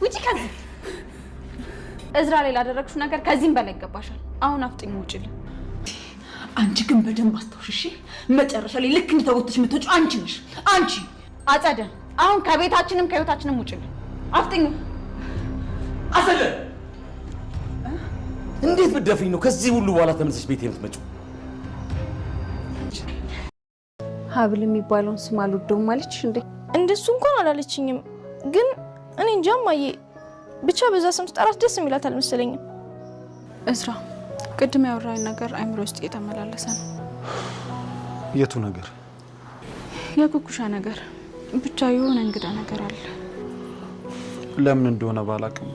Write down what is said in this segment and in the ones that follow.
ውጪ ከዚህ እዝራ ላይ ላደረግሽው ነገር ከዚህም በላይ ይገባሻል። አሁን አፍጥኝ ውጪልኝ። አንቺ ግን በደንብ አስተውሽ። መጨረሻ ላይ ልክ እንደተወጥሽ የምትወጪው አንቺ ነሽ። አንቺ አጸደ፣ አሁን ከቤታችንም ከህይወታችንም ውጪልኝ። አፍጥኝ። አጸደ፣ እንዴት ብትደፍሪኝ ነው ከዚህ ሁሉ በኋላ ተመልሰሽ ቤት የምትመጪው? ሀብል የሚባለውን ስም አልወደውም ማለችሽ እንዴ? እንደሱ እንኳን አላለችኝም፣ ግን እኔ እንጃ እማዬ፣ ብቻ በዛ ስም ስጠራት ደስ የሚላት አልመሰለኝም። እዝራ፣ ቅድም ያወራኝ ነገር አይምሮ ውስጥ እየተመላለሰ ነው። የቱ ነገር? የኩኩሻ ነገር። ብቻ የሆነ እንግዳ ነገር አለ። ለምን እንደሆነ ባላቅም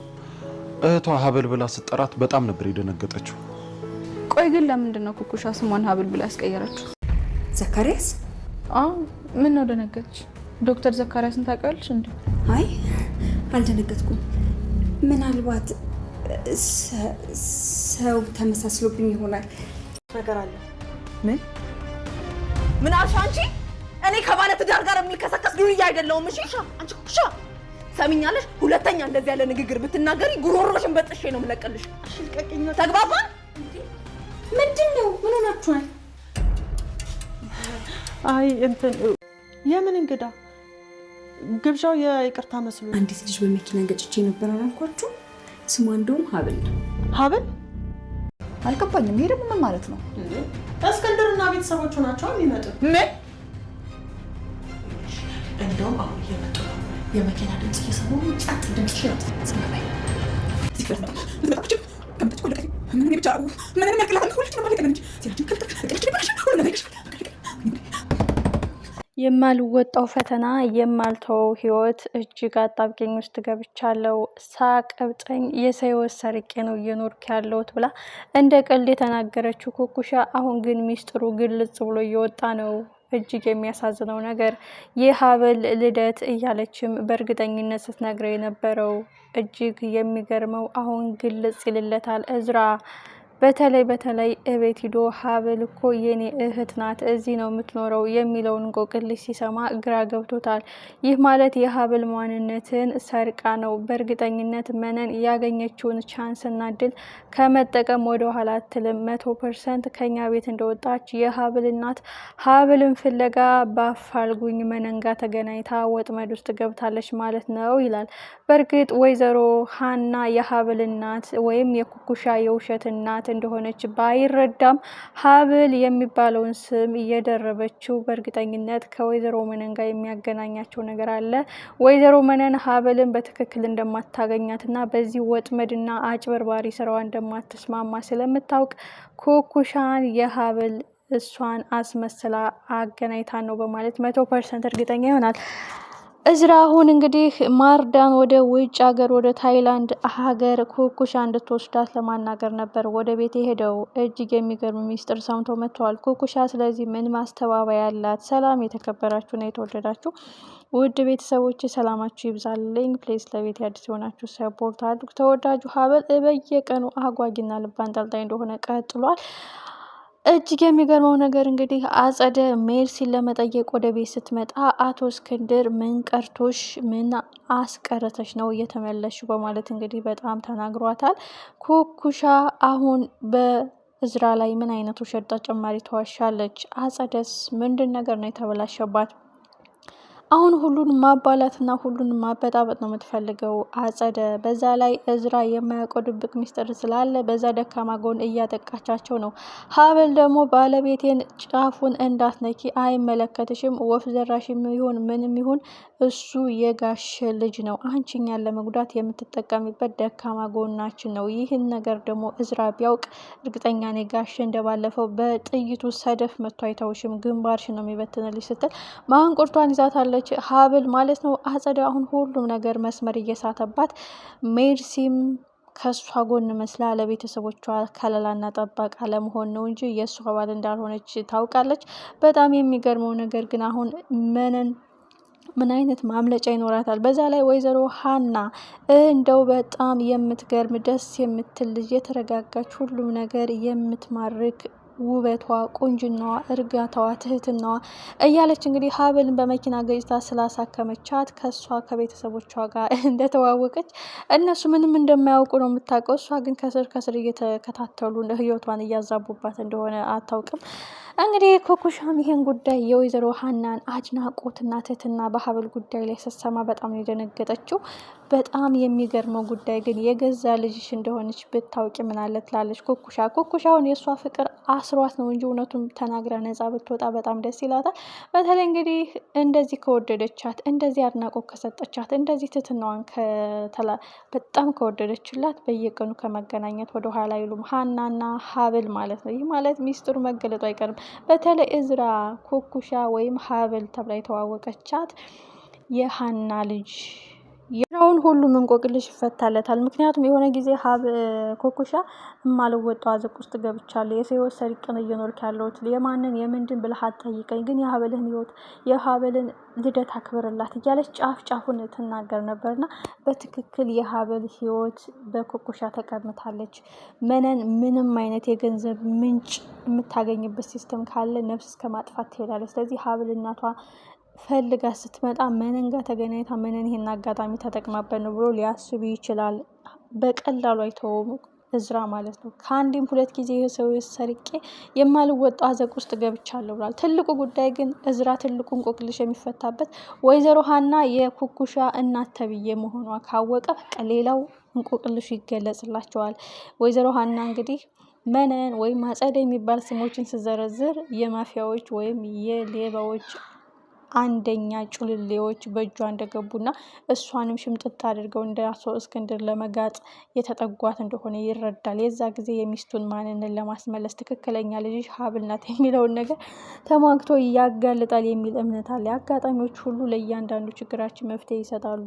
እህቷ ሀብል ብላ ስጠራት በጣም ነበር የደነገጠችው። ቆይ ግን ለምንድን ነው ኩኩሻ ስሟን ሀብል ብላ ያስቀየረችው? ዘካሪያስ? አዎ። ምን ነው ደነገጥሽ? ዶክተር ዘካሪያስን ታውቂዋለሽ እንዴ? አይ አልደነገጥኩም። ምናልባት ሰው ተመሳስሎብኝ ይሆናል። ነገር አለ። ምን አልሽ አንቺ? እኔ ከባለ ትዳር ጋር የሚልከሰከስ ዱርዬ አይደለሁም። እሺ አንቺ ኩኩሻ ሰሚኛለሽ? ሁለተኛ እንደዚህ ያለ ንግግር ብትናገሪ ጉሮሮሽን በጥሼ ነው የምለቅልሽ። እሺ ልቀቂኝ። ተግባባን? ምንድን ነው? ምን ሆናችኋል? አይ እንትን የምን እንግዳ ግብዣው የይቅርታ መስሎ። አንዲት ልጅ በመኪና ገጭቼ ነበር አላልኳችሁ? ስሟ እንደውም ሀብል ነው። ሀብል? አልገባኝም። ይሄ ደግሞ ምን ማለት ነው? እስክንድርና ቤተሰቦቹ ናቸው የሚመጡት። ምን? እንደውም አሁን እየመጡ ነው። የመኪና ድምጽ እየሰሙ ጸጥ ድምጽ ነው። ሰማይ የማልወጣው ፈተና የማልተወው ህይወት እጅግ አጣብቂኝ ውስጥ ገብቻለሁ። ሳቀብጠኝ የሰይወት ሰርቄ ነው እየኖርኩ ያለሁት ብላ እንደ ቀልድ የተናገረችው ኩኩሻ አሁን ግን ሚስጥሩ ግልጽ ብሎ እየወጣ ነው። እጅግ የሚያሳዝነው ነገር የሀብል ልደት እያለችም በእርግጠኝነት ስትነግረው የነበረው እጅግ የሚገርመው አሁን ግልጽ ይልለታል። እዝራ በተለይ እቤት ሂዶ ሀብል እኮ የኔ እህት ናት፣ እዚህ ነው የምትኖረው የሚለውን እንቆቅልሽ ሲሰማ ግራ ገብቶታል። ይህ ማለት የሀብል ማንነትን ሰርቃ ነው። በእርግጠኝነት መነን ያገኘችውን ቻንስና እድል ከመጠቀም ወደ ኋላ አትልም። 100% ከኛ ቤት እንደወጣች የሀብል እናት ሀብልን ፍለጋ በአፋልጉኝ መነን ጋር ተገናኝታ ወጥመድ ውስጥ ገብታለች ማለት ነው ይላል። በእርግጥ ወይዘሮ ሀና የሀብል እናት ወይም የኩኩሻ የውሸት እናት እንደሆነች ባይረዳም ሀብል የሚባለውን ስም እየደረበችው በእርግጠኝነት ከወይዘሮ መነን ጋር የሚያገናኛቸው ነገር አለ። ወይዘሮ መነን ሀብልን በትክክል እንደማታገኛትና በዚህ ወጥመድና አጭበርባሪ ስራዋ እንደማትስማማ ስለምታውቅ ኩኩሻን የሀብል እሷን አስመስላ አገናኝታ ነው በማለት 100% እርግጠኛ ይሆናል። እዝራ አሁን እንግዲህ ማርዳን ወደ ውጭ ሀገር ወደ ታይላንድ ሀገር ኩኩሻ እንድትወስዳት ለማናገር ነበር ወደ ቤት የሄደው። እጅግ የሚገርም ሚስጥር ሰምቶ መጥተዋል ኩኩሻ። ስለዚህ ምን ማስተባበያ ያላት? ሰላም የተከበራችሁና የተወደዳችሁ ውድ ቤተሰቦች ሰላማችሁ ይብዛልኝ። ፕሌስ ለቤት አዲስ የሆናችሁ ሰፖርት አድርጉ። ተወዳጁ ሀብል በየቀኑ አጓጊና ልብ አንጠልጣይ እንደሆነ ቀጥሏል። እጅግ የሚገርመው ነገር እንግዲህ አጸደ ሜርሲን ለመጠየቅ ወደ ቤት ስትመጣ አቶ እስክንድር ምን ቀርቶሽ ምን አስቀረተሽ ነው እየተመለሽ በማለት እንግዲህ በጣም ተናግሯታል። ኩኩሻ አሁን በእዝራ ላይ ምን አይነቱ ሸርጣ ጨማሪ ተዋሻለች? አጸደስ ምንድን ነገር ነው የተበላሸባት? አሁን ሁሉን ማባላትና ሁሉን ማበጣበጥ ነው የምትፈልገው አጸደ። በዛ ላይ እዝራ የማያውቀው ድብቅ ሚስጥር ስላለ በዛ ደካማ ጎን እያጠቃቻቸው ነው። ሀብል ደግሞ ባለቤቴን ጫፉን እንዳትነኪ፣ አይመለከትሽም፣ ወፍ ዘራሽም ይሁን ምንም ይሁን እሱ የጋሽ ልጅ ነው፣ አንቺኛን ለመጉዳት የምትጠቀሚበት ደካማ ጎናችን ነው። ይህን ነገር ደግሞ እዝራ ቢያውቅ እርግጠኛ ነኝ ጋሽ እንደባለፈው በጥይቱ ሰደፍ መቶ አይተውሽም፣ ግንባርሽን ነው የሚበትንልሽ ስትል ማንቁርቷን ይዛታለች። ሀብል ማለት ነው። አጸደ አሁን ሁሉም ነገር መስመር እየሳተባት ሜርሲም ከሷ ጎን መስላ ለቤተሰቦቿ ከለላና ጠባቃ ለመሆን ነው እንጂ የእሷ አባል እንዳልሆነች ታውቃለች። በጣም የሚገርመው ነገር ግን አሁን ምን አይነት ማምለጫ ይኖራታል? በዛ ላይ ወይዘሮ ሀና እንደው በጣም የምትገርም ደስ የምትል ልጅ፣ የተረጋጋች ሁሉም ነገር የምትማርክ ውበቷ፣ ቁንጅናዋ፣ እርጋታዋ፣ ትህትናዋ እያለች እንግዲህ ሀብልን በመኪና ገጭታ ስላሳከመቻት ከሷ ከቤተሰቦቿ ጋር እንደተዋወቀች እነሱ ምንም እንደማያውቁ ነው የምታውቀው። እሷ ግን ከስር ከስር እየተከታተሉ ህይወቷን እያዛቡባት እንደሆነ አታውቅም። እንግዲህ ኩኩሻም ይሄን ጉዳይ የወይዘሮ ሀናን አድናቆትና ትህትና በሀብል ጉዳይ ላይ ስትሰማ በጣም ነው የደነገጠችው። በጣም የሚገርመው ጉዳይ ግን የገዛ ልጅሽ እንደሆነች ብታውቂ ምን አለ ትላለች ኩኩሻውን የእሷ ፍቅር አስሯት ነው እንጂ እውነቱን ተናግራ ነጻ ብትወጣ በጣም ደስ ይላታል። በተለይ እንግዲህ እንደዚህ ከወደደቻት፣ እንደዚህ አድናቆት ከሰጠቻት፣ እንደዚህ ትህትናዋን በጣም ከወደደችላት በየቀኑ ከመገናኘት ወደ ኋላ አይሉም ሀናና ሀብል ማለት ነው። ይህ ማለት ሚስጥሩ መገለጡ አይቀርም። በተለይ እዝራ ኩኩሻ ወይም ሀብል ተብላ የተዋወቀቻት የሀና ልጅ የራውን ሁሉም እንቆቅልሽ ይፈታለታል። ምክንያቱም የሆነ ጊዜ ኩኩሻ የማልወጣው አዘቅ ውስጥ ገብቻለሁ፣ የሰው ሕይወት ሰርቄ ነው እየኖርኩ ያለሁት፣ የማንን የምንድን ብለህ አትጠይቀኝ፣ ግን የሀብልን ሕይወት የሀብልን ልደት አክብርላት እያለች ጫፍ ጫፉን ትናገር ነበርና በትክክል የሀብል ሕይወት በኩኩሻ ተቀምጣለች። መነን ምንም አይነት የገንዘብ ምንጭ የምታገኝበት ሲስተም ካለ ነፍስ እስከ ማጥፋት ትሄዳለች። ስለዚህ ሀብል እናቷ ፈልጋ ስትመጣ መነን ጋር ተገናኝታ መነን ይሄን አጋጣሚ ተጠቅማበት ነው ብሎ ሊያስብ ይችላል። በቀላሉ አይተውም እዝራ ማለት ነው። ከአንድም ሁለት ጊዜ የሰው ሰርቄ የማልወጣው አዘቅ ውስጥ ገብቻለሁ ብሏል። ትልቁ ጉዳይ ግን እዝራ ትልቁ እንቆቅልሽ የሚፈታበት ወይዘሮ ሀና የኩኩሻ እናት ተብዬ መሆኗ ካወቀ በቃ ሌላው እንቆቅልሹ ይገለጽላቸዋል። ወይዘሮ ሀና እንግዲህ መነን ወይም አጸደ የሚባል ስሞችን ስዘረዝር የማፊያዎች ወይም የሌባዎች አንደኛ ጩልሌዎች በእጇ እንደገቡና እሷንም ሽምጥጥ አድርገው እንደ አቶ እስክንድር ለመጋጥ የተጠጓት እንደሆነ ይረዳል። የዛ ጊዜ የሚስቱን ማንነት ለማስመለስ ትክክለኛ ልጅ ሀብል ናት የሚለውን ነገር ተሟግቶ ያጋልጣል የሚል እምነት አለ። አጋጣሚዎች ሁሉ ለእያንዳንዱ ችግራችን መፍትሄ ይሰጣሉ።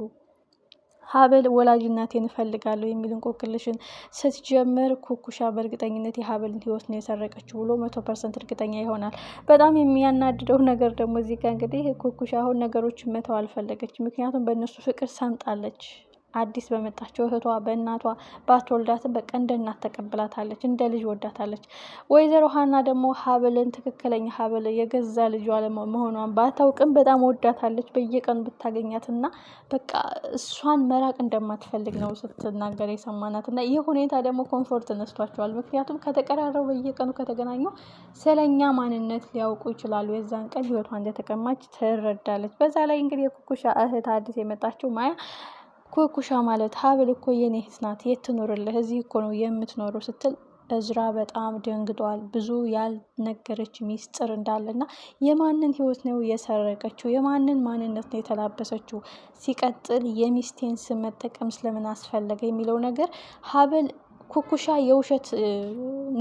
ሀብል ወላጅናቴን እፈልጋለሁ የሚል እንቆቅልሽን ስትጀምር ኩኩሻ በእርግጠኝነት የሀብልን ሕይወት ነው የሰረቀችው ብሎ 100% እርግጠኛ ይሆናል። በጣም የሚያናድደው ነገር ደግሞ እዚህ ጋር እንግዲህ ኩኩሻ አሁን ነገሮችን መተው አልፈለገች። ምክንያቱም በእነሱ ፍቅር ሰምጣለች። አዲስ በመጣቸው እህቷ በእናቷ ባትወልዳትም በቃ እንደ እናት ተቀብላታለች፣ እንደ ልጅ ወዳታለች። ወይዘሮ ሀና ደግሞ ሀብልን ትክክለኛ ሀብል የገዛ ልጇ መሆኗን ባታውቅም በጣም ወዳታለች። በየቀኑ ብታገኛትና በቃ እሷን መራቅ እንደማትፈልግ ነው ስትናገር የሰማናት እና ይህ ሁኔታ ደግሞ ኮንፎርት ነስቷቸዋል። ምክንያቱም ከተቀራረቡ በየቀኑ ከተገናኙ ስለኛ ማንነት ሊያውቁ ይችላሉ። የዛን ቀን ህይወቷ እንደተቀማች ትረዳለች። በዛ ላይ እንግዲህ የኩኩሻ እህት አዲስ የመጣችው ማያ ኩኩሻ ማለት ሀብል እኮ የኔ እህት ናት፣ የት ትኖርልህ? እዚህ እኮ ነው የምትኖረው ስትል እዝራ በጣም ደንግጧል። ብዙ ያልነገረች ሚስጥር እንዳለና የማንን ህይወት ነው የሰረቀችው? የማንን ማንነት ነው የተላበሰችው? ሲቀጥል የሚስቴን ስም መጠቀም ስለምን አስፈለገ የሚለው ነገር ሀብል ኩኩሻ የውሸት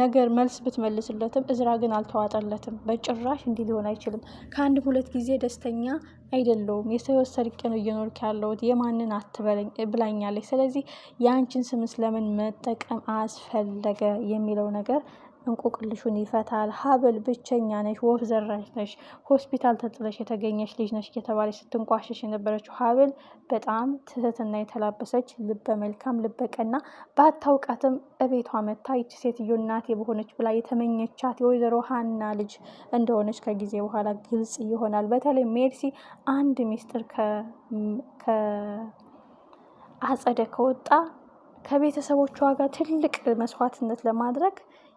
ነገር መልስ ብትመልስለትም እዝራ ግን አልተዋጠለትም። በጭራሽ እንዲህ ሊሆን አይችልም። ከአንድም ሁለት ጊዜ ደስተኛ አይደለውም። የሰው ሕይወት ሰርቄ ነው እየኖርኩ ያለሁት፣ የማንን አትበለኝ ብላኛለች። ስለዚህ የአንቺን ስም ስለምን መጠቀም አስፈለገ የሚለው ነገር እንቆቅልሹን ይፈታል። ሀብል ብቸኛ ነሽ፣ ወፍ ዘራሽ ነሽ፣ ሆስፒታል ተጥለሽ የተገኘች ልጅ ነሽ የተባለች ስትንቋሸሽ የነበረችው ሀብል በጣም ትህትና የተላበሰች ልበ መልካም ልበ ቀና፣ ባታውቃትም እቤቷ መታ ይቺ ሴትዮ እናቴ በሆነች ብላ የተመኘቻት የወይዘሮ ሀና ልጅ እንደሆነች ከጊዜ በኋላ ግልጽ ይሆናል። በተለይ ሜርሲ አንድ ሚስጥር ከአጸደ ከወጣ ከቤተሰቦቿ ጋር ትልቅ መስዋዕትነት ለማድረግ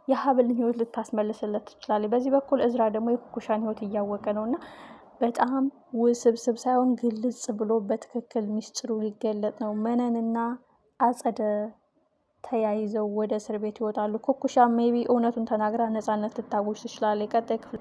የሀብልን ህይወት ልታስመልስለት ትችላለች። በዚህ በኩል እዝራ ደግሞ የኩኩሻን ህይወት እያወቀ ነው እና በጣም ውስብስብ ሳይሆን ግልጽ ብሎ በትክክል ሚስጥሩ ሊገለጥ ነው። መነንና አጸደ ተያይዘው ወደ እስር ቤት ይወጣሉ። ኩኩሻ ሜቢ እውነቱን ተናግራ ነጻነት ልታወጅ ትችላለች። ቀጣይ ክፍል